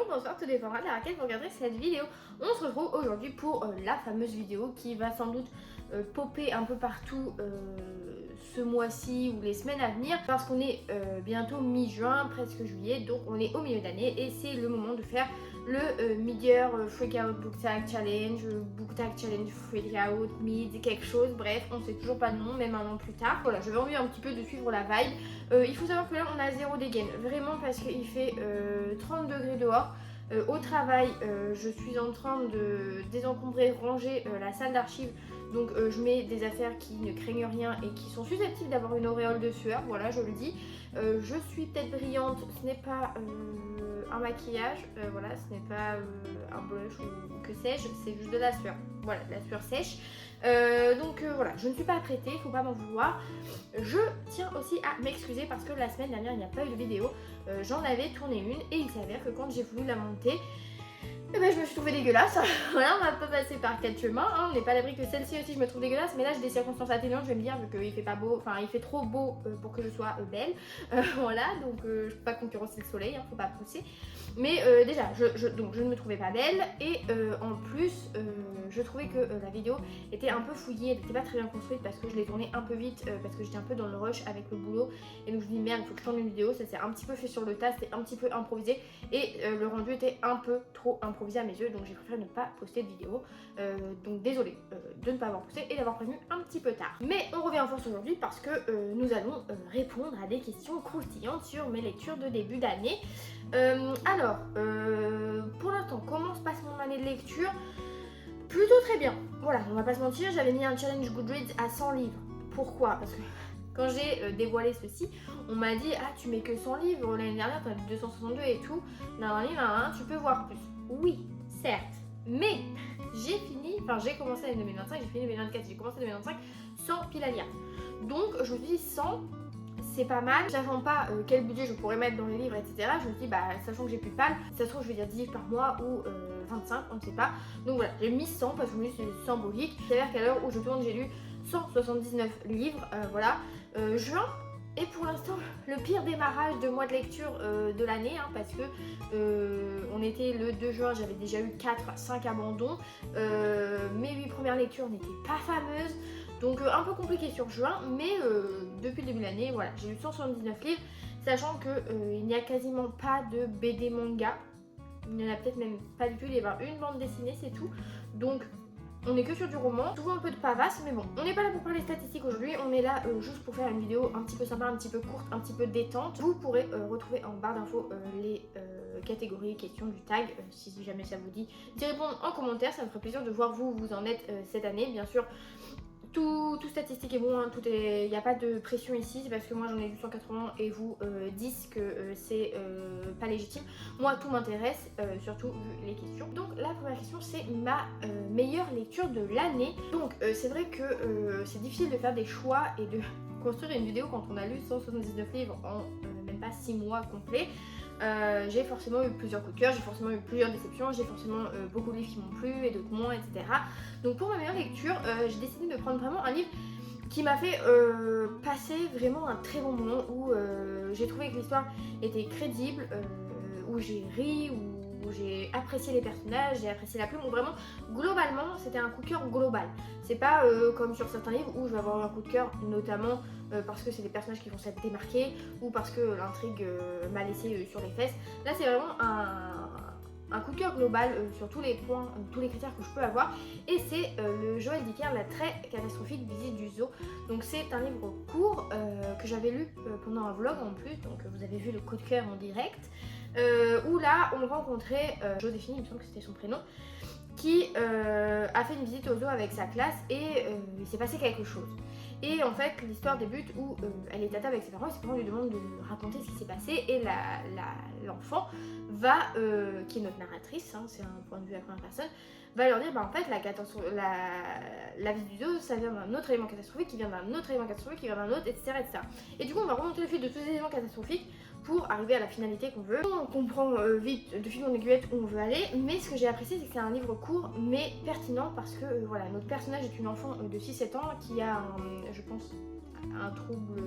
bonsoir, tout dépendra de laquelle vous regarderez cette vidéo. On se retrouve aujourd'hui pour la fameuse vidéo qui va sans doute popper un peu partout ce mois-ci ou les semaines à venir, parce qu'on est bientôt mi-juin, presque juillet, donc on est au milieu d'année et c'est le moment de faire le Mid-Year Freakout Book Tag Challenge, Book Tag Challenge Freakout, Mid, quelque chose, bref, on sait toujours pas le nom, même un an plus tard. Voilà, j'avais envie un petit peu de suivre la vibe. Il faut savoir que là on a zéro dégaine, vraiment parce qu'il fait 30 degrés dehors. Au travail, je suis en train de désencombrer, ranger la salle d'archives. Donc je mets des affaires qui ne craignent rien et qui sont susceptibles d'avoir une auréole de sueur, voilà, je le dis. Je suis peut-être brillante, ce n'est pas un maquillage, voilà, ce n'est pas un blush ou que sais-je, c'est juste de la sueur, voilà, de la sueur sèche. Donc voilà, je ne suis pas apprêtée, il faut pas m'en vouloir. Je tiens aussi à m'excuser parce que la semaine dernière il n'y a pas eu de vidéo, j'en avais tourné une et il s'avère que quand j'ai voulu la monter, et ben je me suis trouvée dégueulasse. Voilà, on va pas passer par quatre chemins, hein. On n'est pas à l'abri que celle-ci aussi je me trouve dégueulasse, mais là j'ai des circonstances atténuantes, je vais me dire, vu qu'il fait pas beau, enfin il fait trop beau pour que je sois belle. Voilà, donc je peux pas concurrencer le soleil, hein, faut pas pousser. Mais déjà, donc je ne me trouvais pas belle et en plus je trouvais que la vidéo était un peu fouillée, elle n'était pas très bien construite parce que je l'ai tournée un peu vite, parce que j'étais un peu dans le rush avec le boulot. Et donc je me dis merde, il faut que je tourne une vidéo, ça s'est un petit peu fait sur le tas, c'était un petit peu improvisé et le rendu était un peu trop improvisé à mes yeux, donc j'ai préféré ne pas poster de vidéo. Donc désolée de ne pas avoir posté et d'avoir prévenu un petit peu tard. Mais on revient en force aujourd'hui parce que nous allons répondre à des questions croustillantes sur mes lectures de début d'année. Alors, pour l'instant, comment se passe mon année de lecture? Plutôt très bien. Voilà, on va pas se mentir, j'avais mis un challenge Goodreads à 100 livres. Pourquoi? Parce que quand j'ai dévoilé ceci, on m'a dit ah tu mets que 100 livres, l'année dernière t'as 262 et tout, dans un livre, tu peux voir plus. Oui, certes, mais j'ai fini, enfin j'ai commencé l'année 2025, j'ai fini 2024, j'ai commencé 2025 sans pile à lire. Donc je me dis 100, c'est pas mal, sachant pas quel budget je pourrais mettre dans les livres, etc. Je me dis, bah, sachant que j'ai plus de palle, ça se trouve, je vais dire 10 livres par mois ou 25, on ne sait pas. Donc voilà, j'ai mis 100 parce que je me dis c'est symbolique. C'est-à-dire qu'à l'heure où je tourne, j'ai lu 179 livres, voilà. Juin est pour l'instant le pire démarrage de mois de lecture de l'année, hein, parce que on était le 2 juin, j'avais déjà eu 4-5 abandons. Mes 8 premières lectures n'étaient pas fameuses. Donc un peu compliqué sur juin, mais depuis le début de l'année, voilà, j'ai eu 179 livres, sachant qu'il n'y a quasiment pas de BD manga. Il n'y en a peut-être même pas du tout, il y a une bande dessinée, c'est tout. Donc on est que sur du roman, souvent un peu de pavasse, mais bon, on n'est pas là pour parler statistiques aujourd'hui, on est là juste pour faire une vidéo un petit peu sympa, un petit peu courte, un petit peu détente. Vous pourrez retrouver en barre d'infos les catégories, questions du tag, si jamais ça vous dit d'y répondre en commentaire, ça me ferait plaisir de voir où vous en êtes cette année, bien sûr. Tout statistique est bon, hein, il n'y a pas de pression ici, c'est parce que moi j'en ai lu 180 et vous 10 que c'est pas légitime. Moi tout m'intéresse, surtout vu les questions. Donc la première question c'est ma meilleure lecture de l'année. Donc c'est vrai que c'est difficile de faire des choix et de construire une vidéo quand on a lu 179 livres en même pas 6 mois complets. J'ai forcément eu plusieurs coups de cœur, j'ai forcément eu plusieurs déceptions, j'ai forcément beaucoup de livres qui m'ont plu et d'autres moins, etc. Donc pour ma meilleure lecture, j'ai décidé de prendre vraiment un livre qui m'a fait passer vraiment un très bon moment, où j'ai trouvé que l'histoire était crédible, où j'ai ri, où j'ai apprécié les personnages, j'ai apprécié la plume, où vraiment globalement c'était un coup de cœur global. C'est pas comme sur certains livres où je vais avoir un coup de cœur notamment parce que c'est des personnages qui vont s'être démarqués ou parce que l'intrigue m'a laissé sur les fesses. Là c'est vraiment un coup de cœur global sur tous les points, tous les critères que je peux avoir, et c'est le Joël Dicker, La très catastrophique visite du zoo. Donc c'est un livre court que j'avais lu pendant un vlog en plus, donc vous avez vu le coup de cœur en direct, où là on rencontrait Joséphine, il me semble que c'était son prénom, qui a fait une visite au zoo avec sa classe et il s'est passé quelque chose. Et en fait l'histoire débute où elle est à table avec ses parents lui demandent de raconter ce qui s'est passé, et l'enfant va, qui est notre narratrice, hein, c'est un point de vue à la première personne, va leur dire bah en fait la visite du zoo ça vient d'un autre élément catastrophique qui vient d'un autre élément catastrophique qui vient d'un autre, etc., etc. Et du coup on va remonter le fil de tous les éléments catastrophiques pour arriver à la finalité qu'on veut. On comprend vite de fil en aiguillette où on veut aller, mais ce que j'ai apprécié c'est que c'est un livre court mais pertinent parce que voilà, notre personnage est une enfant de 6-7 ans qui a je pense un trouble,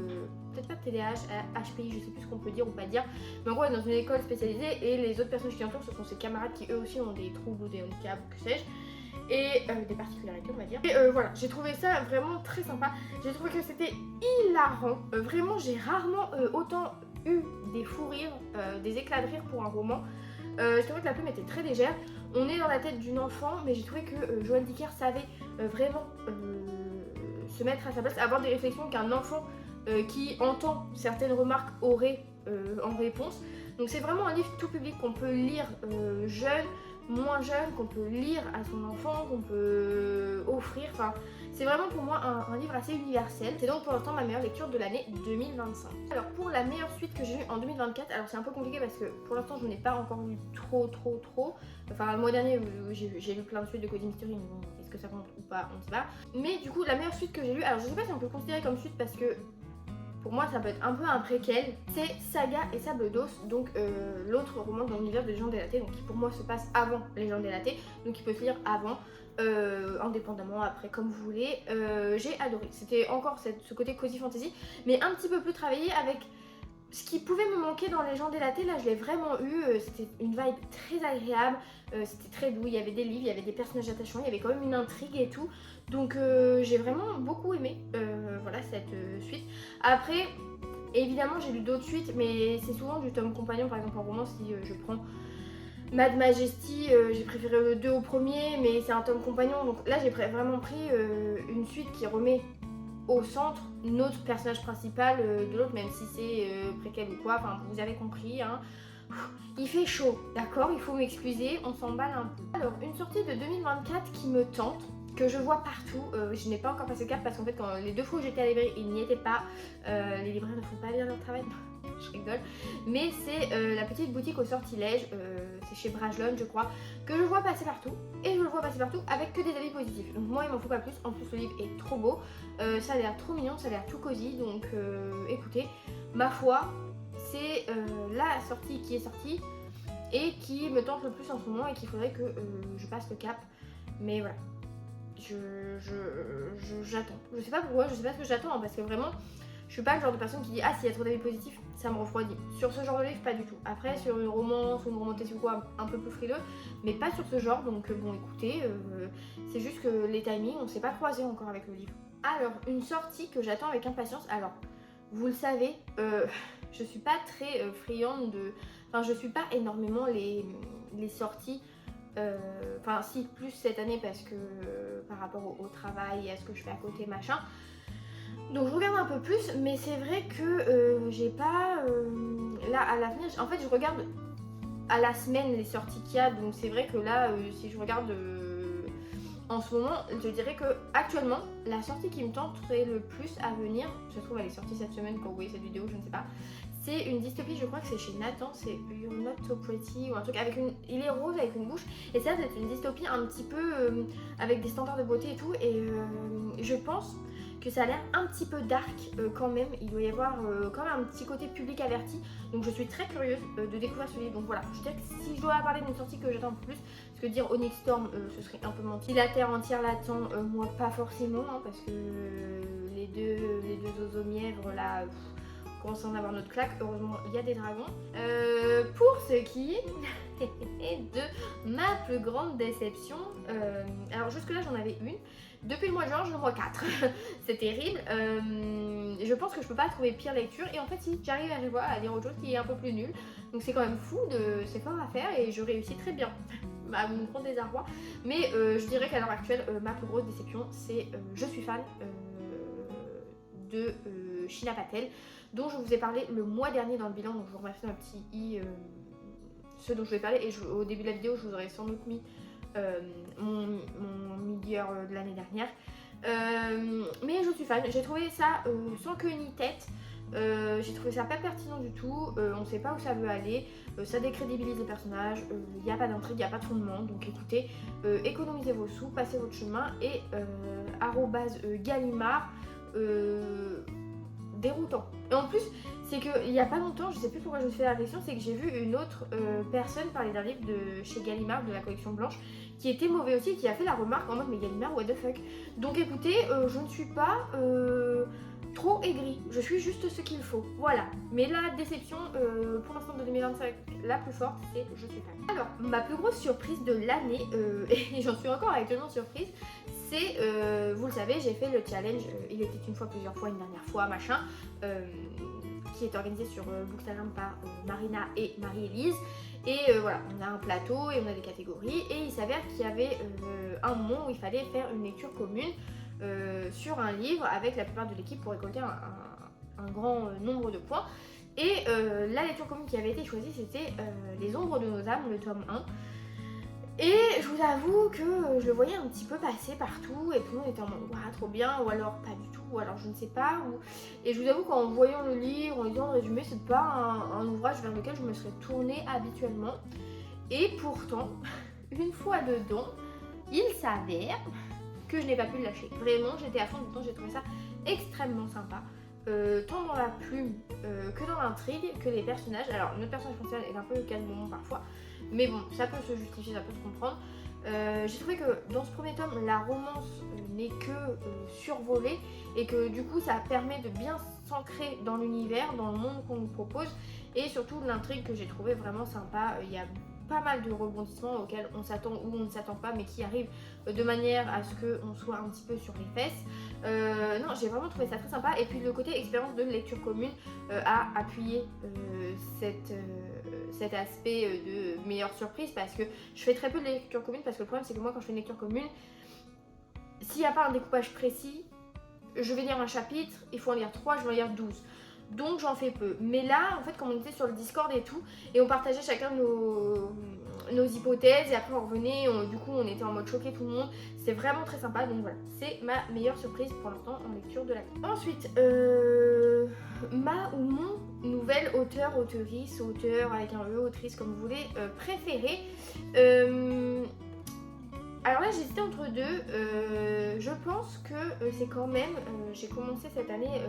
peut-être pas TDAH, HPI, je sais plus ce qu'on peut dire ou pas dire, mais en gros elle est dans une école spécialisée et les autres personnes qui l'entourent ce sont ses camarades qui eux aussi ont des troubles ou des handicaps ou que sais-je, et des particularités on va dire. Et voilà, j'ai trouvé ça vraiment très sympa, j'ai trouvé que c'était hilarant, vraiment j'ai rarement autant eu des fous rires, des éclats de rire pour un roman. Je trouvais que la plume était très légère, on est dans la tête d'une enfant, mais j'ai trouvé que Joanne Dicker savait vraiment se mettre à sa place, avoir des réflexions qu'un enfant qui entend certaines remarques aurait en réponse. Donc c'est vraiment un livre tout public qu'on peut lire jeune, moins jeune, qu'on peut lire à son enfant, qu'on peut offrir. Enfin, c'est vraiment pour moi un livre assez universel. C'est donc pour l'instant ma meilleure lecture de l'année 2025. Alors pour la meilleure suite que j'ai lue en 2024, alors c'est un peu compliqué parce que pour l'instant je n'ai pas encore lu trop. Enfin le mois dernier j'ai lu plein de suites de Cozy Mystery, mais bon, est-ce que ça compte ou pas, on ne sait pas. Mais du coup la meilleure suite que j'ai lue, alors je sais pas si on peut le considérer comme suite parce que pour moi ça peut être un peu un préquel, c'est Saga et Sable d'Os, donc l'autre roman dans l'univers de Légendes Délatées, donc qui pour moi se passe avant Légendes Délatées, donc il peut se lire avant, indépendamment, après, comme vous voulez. J'ai adoré, c'était encore ce côté cozy fantasy, mais un petit peu plus travaillé avec ce qui pouvait me manquer dans Légendes Délatées. Là je l'ai vraiment eu, c'était une vibe très agréable, c'était très doux, il y avait des livres, il y avait des personnages attachants, il y avait quand même une intrigue et tout. Donc j'ai vraiment beaucoup aimé voilà, cette suite. Après, évidemment j'ai lu d'autres suites, mais c'est souvent du tome compagnon. Par exemple en roman, si je prends Mad Majesty, j'ai préféré le 2 au premier, mais c'est un tome compagnon. Donc là j'ai vraiment pris une suite qui remet au centre notre personnage principal de l'autre, même si c'est préquel ou quoi, enfin vous avez compris hein. Il fait chaud, d'accord, il faut m'excuser, on s'emballe un peu. Alors une sortie de 2024 qui me tente, que je vois partout, je n'ai pas encore passé le cap parce qu'en fait quand les 2 fois où j'étais à la librairie il n'y était pas, les libraires ne font pas bien leur travail, je rigole, mais c'est la petite boutique au sortilège, c'est chez Brajlon je crois, que je vois passer partout, et je le vois passer partout avec que des avis positifs, donc moi il m'en faut pas plus, en plus le livre est trop beau, ça a l'air trop mignon, ça a l'air tout cosy, donc écoutez, ma foi, c'est la sortie qui est sortie et qui me tente le plus en ce moment et qu'il faudrait que je passe le cap, mais voilà. J'attends. Je sais pas pourquoi, je sais pas ce que j'attends, hein, parce que vraiment, je suis pas le genre de personne qui dit ah s'il y a trop d'avis positifs, ça me refroidit. Sur ce genre de livre, pas du tout. Après, sur une romance ou une romantique ou quoi, un peu plus frileux, mais pas sur ce genre. Donc bon, écoutez, c'est juste que les timings, on s'est pas croisés encore avec le livre. Alors, une sortie que j'attends avec impatience. Alors, vous le savez, je suis pas très friande de. Enfin, je suis pas énormément les sorties. Enfin si, plus cette année parce que par rapport au travail et à ce que je fais à côté machin, donc je regarde un peu plus, mais c'est vrai que j'ai pas là à l'avenir, en fait je regarde à la semaine les sorties qu'il y a, donc c'est vrai que là si je regarde en ce moment, je dirais que actuellement la sortie qui me tenterait le plus à venir, je trouve elle est sortie cette semaine quand vous voyez cette vidéo, je ne sais pas. C'est une dystopie, je crois que c'est chez Nathan, c'est You're Not So Pretty ou un truc avec une... Il est rose avec une bouche et ça c'est une dystopie un petit peu avec des standards de beauté et tout, et je pense que ça a l'air un petit peu dark quand même, il doit y avoir quand même un petit côté public averti, donc je suis très curieuse de découvrir ce livre. Donc voilà, je dirais que si je dois parler d'une sortie que j'attends un peu plus, parce que dire Onyx Storm ce serait un peu menti. Si la Terre entière l'attend, moi pas forcément hein, parce que les deux oiseaux mièvres là... commence à en avoir notre claque, heureusement il y a des dragons. Pour ce qui est de ma plus grande déception, alors jusque là j'en avais une, depuis le mois de juin j'en vois 4, c'est terrible, je pense que je peux pas trouver pire lecture, et en fait si, j'arrive à chaque fois à lire autre chose qui est un peu plus nul, donc c'est quand même fou, c'est fort à faire et je réussis très bien. À mon grand désarroi, mais je dirais qu'à l'heure actuelle ma plus grosse déception c'est je suis fan de Sheena Patel, dont je vous ai parlé le mois dernier dans le bilan, donc je vous remercie d'un petit i, ce dont je vais parler, et au début de la vidéo je vous aurais sans doute mis mon milieu de l'année dernière, mais je suis fan, j'ai trouvé ça sans queue ni tête, j'ai trouvé ça pas pertinent du tout, on sait pas où ça veut aller, ça décrédibilise les personnages, il n'y a pas d'intrigue, il n'y a pas de fondement, donc écoutez, économisez vos sous, passez votre chemin, et @Gallimard, déroutant. Et en plus, c'est qu'il y a pas longtemps, je sais plus pourquoi je me fais la réflexion, c'est que j'ai vu une autre personne parler d'un livre de chez Gallimard, de la collection blanche, qui était mauvais aussi, et qui a fait la remarque en mode mais Gallimard, what the fuck. Donc écoutez, je ne suis pas trop aigri, je suis juste ce qu'il faut, voilà. Mais la déception pour l'instant de 2025 la plus forte, c'est je suis fan. Alors, ma plus grosse surprise de l'année, et j'en suis encore actuellement surprise, c'est, vous le savez, j'ai fait le challenge Il était une fois, plusieurs fois, une dernière fois, machin, qui est organisé sur Bookstagram par Marina et Marie-Élise. Et voilà, on a un plateau et on a des catégories, et il s'avère qu'il y avait un moment où il fallait faire une lecture commune sur un livre avec la plupart de l'équipe pour récolter un grand nombre de points. Et la lecture commune qui avait été choisie, c'était Les Ombres de nos âmes, le tome 1. Et je vous avoue que je le voyais un petit peu passer partout et tout le monde était en mode waouh, trop bien, ou alors pas du tout, ou alors je ne sais pas. Et je vous avoue qu'en voyant le livre, en lisant le résumé, c'est pas un ouvrage vers lequel je me serais tournée habituellement. Et pourtant, une fois dedans, il s'avère que je n'ai pas pu le lâcher. Vraiment, j'étais à fond dedans, j'ai trouvé ça extrêmement sympa. Tant dans la plume que dans l'intrigue, que les personnages. Alors, notre personnage principal est un peu calmement parfois, mais bon, ça peut se justifier, ça peut se comprendre. J'ai trouvé que dans ce premier tome, la romance n'est que survolée et que du coup, ça permet de bien s'ancrer dans l'univers, dans le monde qu'on nous propose, et surtout l'intrigue que j'ai trouvé vraiment sympa. Il y a pas mal de rebondissements auxquels on s'attend ou on ne s'attend pas, mais qui arrivent de manière à ce qu'on soit un petit peu sur les fesses. Non, j'ai vraiment trouvé ça très sympa. Et puis le côté expérience de lecture commune a appuyé cet aspect de meilleure surprise, parce que je fais très peu de lecture commune, parce que le problème c'est que moi quand je fais une lecture commune, s'il n'y a pas un découpage précis, je vais lire un chapitre, il faut en lire 3, je vais en lire 12. Donc j'en fais peu. Mais là, en fait, comme on était sur le Discord et tout, et on partageait chacun nos hypothèses, et après on revenait, du coup on était en mode choqué tout le monde. C'est vraiment très sympa, donc voilà, c'est ma meilleure surprise pour l'instant en lecture de l'année. Ensuite, ma ou mon nouvel auteur, auteurice, auteur avec un E, autrice comme vous voulez, préféré. Alors là j'hésitais entre deux. Je pense que c'est quand même, j'ai commencé cette année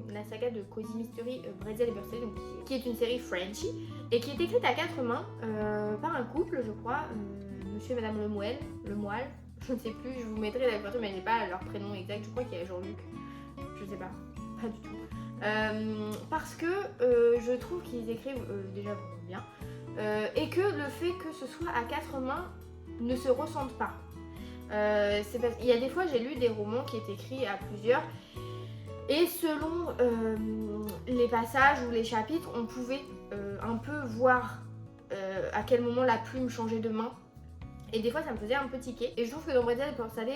la saga de Cozy Mystery Bretzel et Bursted, donc qui est une série Frenchy et qui est écrite à 4 mains par un couple, je crois, monsieur et madame Lemoel, je ne sais plus, je vous mettrai la photo, mais j'ai pas leur prénom exact, je crois qu'il y a Jean-Luc, je sais pas du tout. Parce que je trouve qu'ils écrivent déjà vraiment bien, et que le fait que ce soit à 4 mains ne se ressentent pas. Il y a des fois j'ai lu des romans qui étaient écrits à plusieurs, et selon les passages ou les chapitres, on pouvait un peu voir à quel moment la plume changeait de main. Et des fois ça me faisait un peu tiquer. Et je trouve que dans Bretzel et Bursted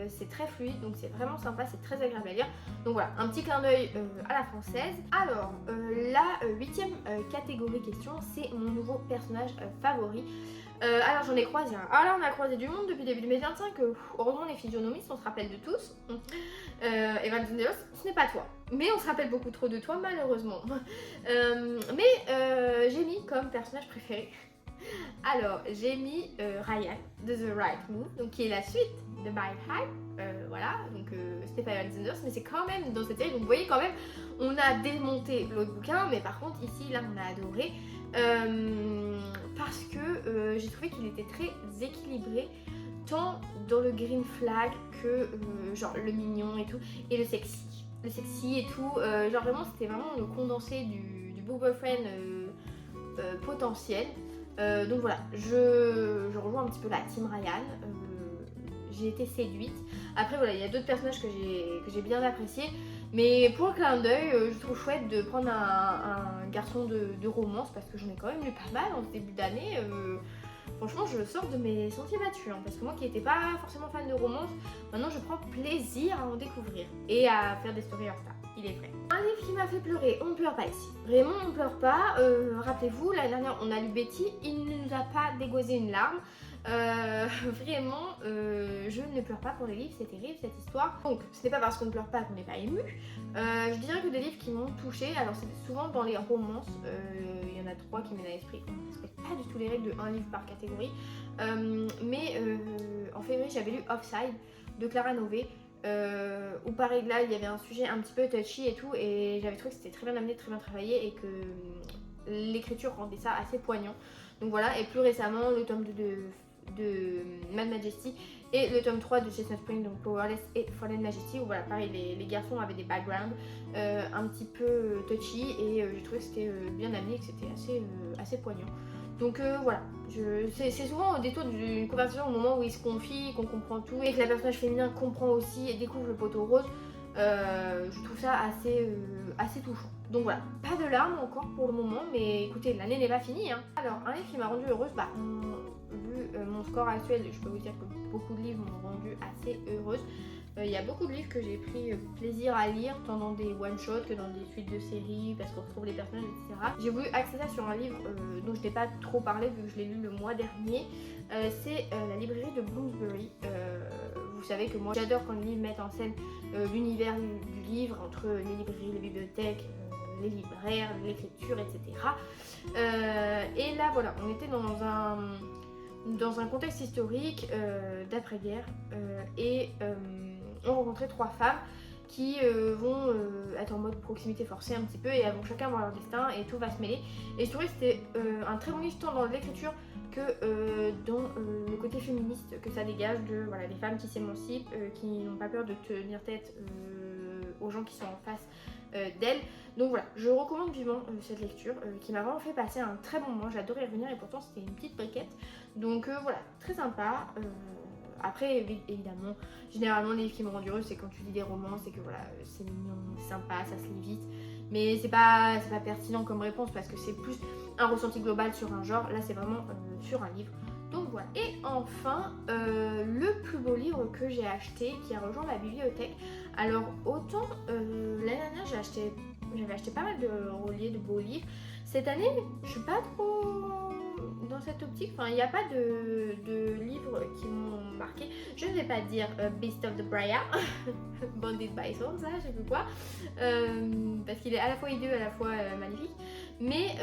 c'est très fluide, donc c'est vraiment sympa, c'est très agréable à lire. Donc voilà, un petit clin d'œil à la française. Alors, la 8e catégorie question, c'est mon nouveau personnage favori. Alors j'en ai croisé un. Alors on a croisé du monde depuis début 2025. Heureusement les physionomistes, on se rappelle de tous. Evan Zendelos, ce n'est pas toi. Mais on se rappelle beaucoup trop de toi malheureusement. Mais j'ai mis comme personnage préféré. Alors j'ai mis Ryan de The Right Move, donc qui est la suite de My Hype. Voilà, donc c'était pas Evan Zendelos, mais c'est quand même dans cette série. Donc vous voyez quand même, on a démonté l'autre bouquin, mais par contre ici là on a adoré. Parce que j'ai trouvé qu'il était très équilibré, tant dans le green flag que genre le mignon et tout, et le sexy et tout, genre vraiment c'était vraiment le condensé du beau boyfriend potentiel. Donc voilà, je rejoins un petit peu la team Ryan, j'ai été séduite. Après voilà, il y a d'autres personnages que j'ai bien appréciés. Mais pour le clin d'œil, je trouve chouette de prendre un garçon de romance, parce que j'en ai quand même lu pas mal en ce début d'année. Franchement, je sors de mes sentiers battus, hein, parce que moi qui n'étais pas forcément fan de romance, maintenant je prends plaisir à en découvrir et à faire des stories Insta. Il est vrai. Un livre qui m'a fait pleurer, on ne pleure pas ici. Vraiment, on ne pleure pas. Rappelez-vous, l'année dernière, on a lu Betty, il ne nous a pas dégausé une larme. Vraiment, je ne pleure pas pour les livres, c'est terrible cette histoire. Donc, ce n'est pas parce qu'on ne pleure pas qu'on n'est pas ému. Je dirais que des livres qui m'ont touchée, alors c'est souvent dans les romances, il y en a 3 qui viennent à l'esprit. On ne respecte pas du tout les règles de un livre par catégorie. Mais en février, j'avais lu Offside de Clara Nové. Où pareil là il y avait un sujet un petit peu touchy et tout, et j'avais trouvé que c'était très bien amené, très bien travaillé, et que l'écriture rendait ça assez poignant. Donc voilà, et plus récemment le tome 2 de de Mad Majesty et le tome 3 de Chestnut Spring, donc Powerless et Fallen Majesty, où voilà, pareil, les garçons avaient des backgrounds un petit peu touchy, et j'ai trouvé que c'était bien amené, que c'était assez poignant. Donc voilà, c'est souvent au détour d'une conversation, au moment où ils se confient, qu'on comprend tout, et que la personnage féminin comprend aussi et découvre le poteau rose. Je trouve ça assez touchant. Donc voilà, pas de larmes encore pour le moment, mais écoutez, l'année n'est pas finie, hein. Alors, un livre qui m'a rendue heureuse, vu mon score actuel, je peux vous dire que beaucoup de livres m'ont rendue assez heureuse. Il y a beaucoup de livres que j'ai pris plaisir à lire, tant dans des one-shots que dans des suites de séries, parce qu'on retrouve les personnages, etc. J'ai voulu axer ça sur un livre dont je n'ai pas trop parlé, vu que je l'ai lu le mois dernier. C'est La librairie de Bloomsbury. Vous savez que moi j'adore quand les livres mettent en scène l'univers du livre, entre les librairies, les bibliothèques, les libraires, l'écriture, etc. Et là voilà, on était dans un contexte historique d'après-guerre, et on rencontrait 3 femmes qui vont être en mode proximité forcée un petit peu, et elles vont chacun avoir leur destin et tout va se mêler. Et je trouvais que c'était un très bon livre, tant dans l'écriture que dans le côté féministe que ça dégage, de voilà, les femmes qui s'émancipent, qui n'ont pas peur de tenir tête aux gens qui sont en face d'elles. Donc voilà, je recommande vivement cette lecture qui m'a vraiment fait passer un très bon moment. J'adorais y revenir, et pourtant c'était une petite briquette. Donc voilà, très sympa. Après, évidemment, généralement les livres qui me rendent heureuse, c'est quand tu lis des romans, c'est que voilà, c'est mignon, c'est sympa, ça se lit vite. Mais c'est pas pertinent comme réponse, parce que c'est plus un ressenti global sur un genre. Là, c'est vraiment sur un livre. Donc voilà. Et enfin, le plus beau livre que j'ai acheté, qui a rejoint ma bibliothèque. Alors autant l'année dernière j'avais acheté pas mal de reliés, de beaux livres. Cette année, je suis pas trop dans cette optique. Enfin, il n'y a pas de livres qui m'ont marqué. Je ne vais pas dire Beast of the Briar, Bonded by Swords, là, je sais plus quoi, parce qu'il est à la fois hideux, à la fois magnifique. Mais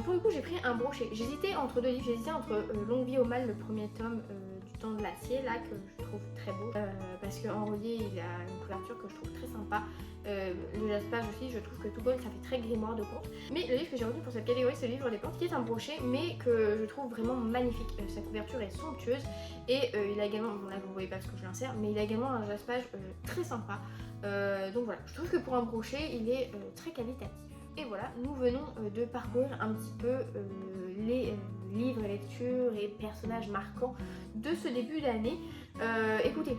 pour le coup, j'ai pris un brochet. J'hésitais entre 2 livres. J'hésitais entre Longue vie au mal, le premier tome du temps de l'acier, là, que je trouve très beau, parce qu'en relié, il a une couverture que je trouve très sympa. Le jaspage aussi, je trouve que tout gold, ça fait très grimoire de conte. Mais le livre que j'ai retenu pour cette catégorie, c'est le livre des plantes, qui est un brochet, mais que je trouve vraiment magnifique. Sa couverture est somptueuse, et il a également, bon là vous voyez pas parce que je l'insère, mais il a également un jaspage très sympa. Donc voilà, je trouve que pour un brochet, il est très qualitatif. Et voilà, nous venons de parcourir un petit peu les livres, lectures et personnages marquants de ce début d'année. Écoutez,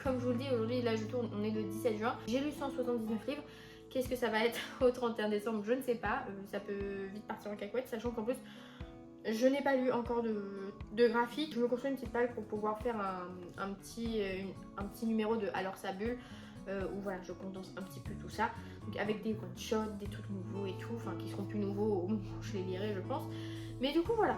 comme je vous le dis, aujourd'hui, là je tourne, on est le 17 juin, j'ai lu 179 livres. Qu'est-ce que ça va être au 31 décembre, je ne sais pas, ça peut vite partir en cacahuète, sachant qu'en plus, je n'ai pas lu encore de graphique. Je me construis une petite palle pour pouvoir faire un petit numéro de Alors ça bulle, où voilà, je condense un petit peu tout ça, donc avec des one-shots, des trucs nouveaux et tout, enfin qui seront plus nouveaux au moment où je les lirai, je pense. Mais du coup voilà,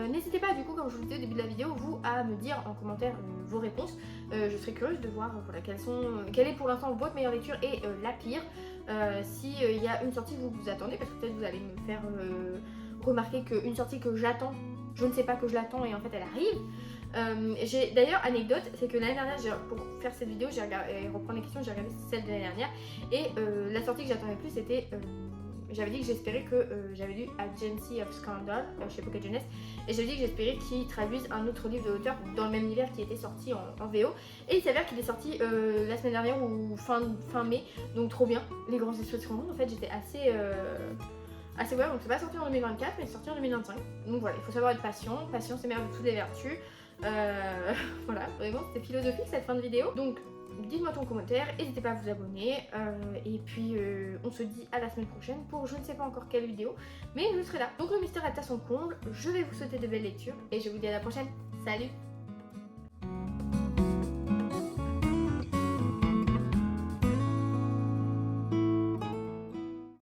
n'hésitez pas, du coup, comme je vous le disais au début de la vidéo, vous à me dire en commentaire vos réponses. Je serais curieuse de voir voilà, quelle est pour l'instant votre meilleure lecture et la pire. Si il y a une sortie que vous attendez, parce que peut-être vous allez me faire remarquer qu'une sortie que j'attends, je ne sais pas que je l'attends et en fait elle arrive. J'ai d'ailleurs, anecdote, c'est que l'année dernière, pour faire cette vidéo, j'ai regardé, et reprendre les questions, j'ai regardé celle de l'année dernière, et la sortie que j'attendais plus, c'était j'avais dit que j'espérais que j'avais lu Agency of Scandal chez Pocket Jeunesse, et j'avais dit que j'espérais qu'ils traduisent un autre livre de l'auteur dans le même univers qui était sorti en VO, et il s'avère qu'il est sorti la semaine dernière ou fin mai, donc trop bien. Les grands esprits de ce monde, en fait j'étais assez ouais, donc c'est pas sorti en 2024 mais c'est sorti en 2025, donc voilà, il faut savoir être patient, patience est mère de toutes les vertus. Voilà, vraiment c'était philosophique cette fin de vidéo. Donc dites-moi ton commentaire, n'hésitez pas à vous abonner, et puis on se dit à la semaine prochaine pour je ne sais pas encore quelle vidéo, mais je serai là. Donc le mystère est à son comble, je vais vous souhaiter de belles lectures et je vous dis à la prochaine. Salut!